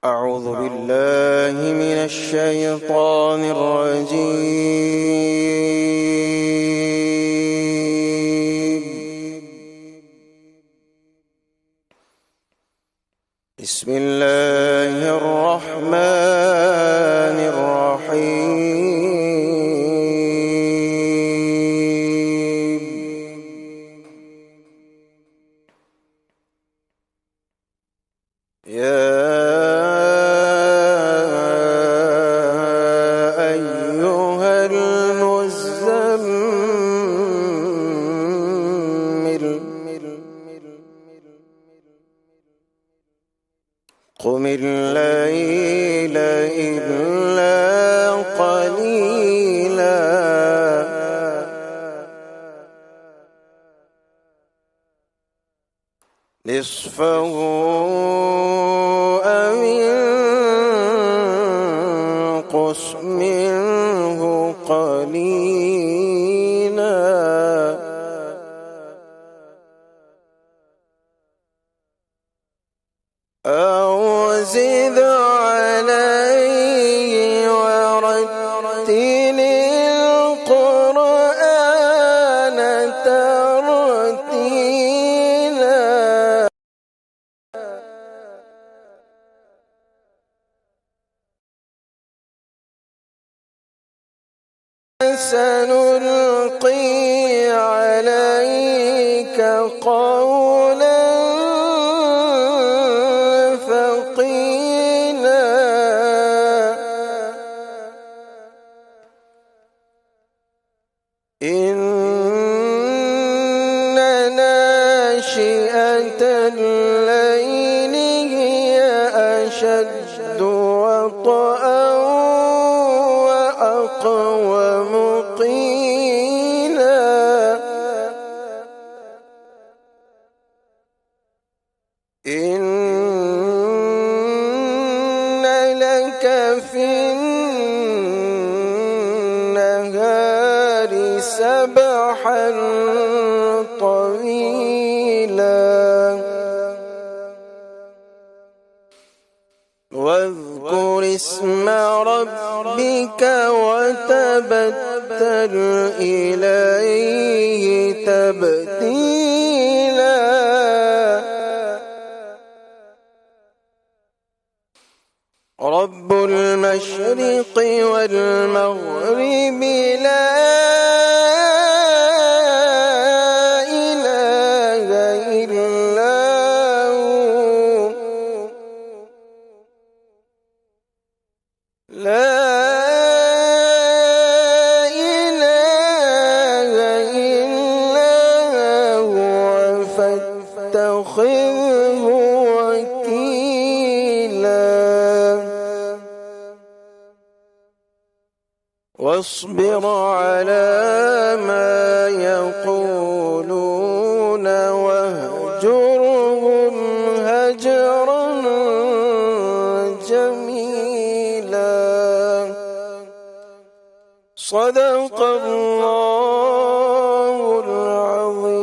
أعوذ بالله من الشيطان الرجيم. بسم الله الرحمن الرحيم. يا أيها المزمل قم الليل إلا قليلا نصفه أو انقص منه قليلا أو زد عليه ورتل القرآن ترتيلا سنلقي عليك قولا ثقيلا إن ناشئة الليل هي أشد وطئا وأقوم قيلا إن لك في النهار سبحا طويلا واذكر اسم ربك وتبتل إليه تبتيلا رب المشرق والمغرب لا إله إلا هو لا إله إلا هو فاتخذه وكيلا واصبر على ما يقولون واهجرهم هجرا جميلا صدق الله العظيم.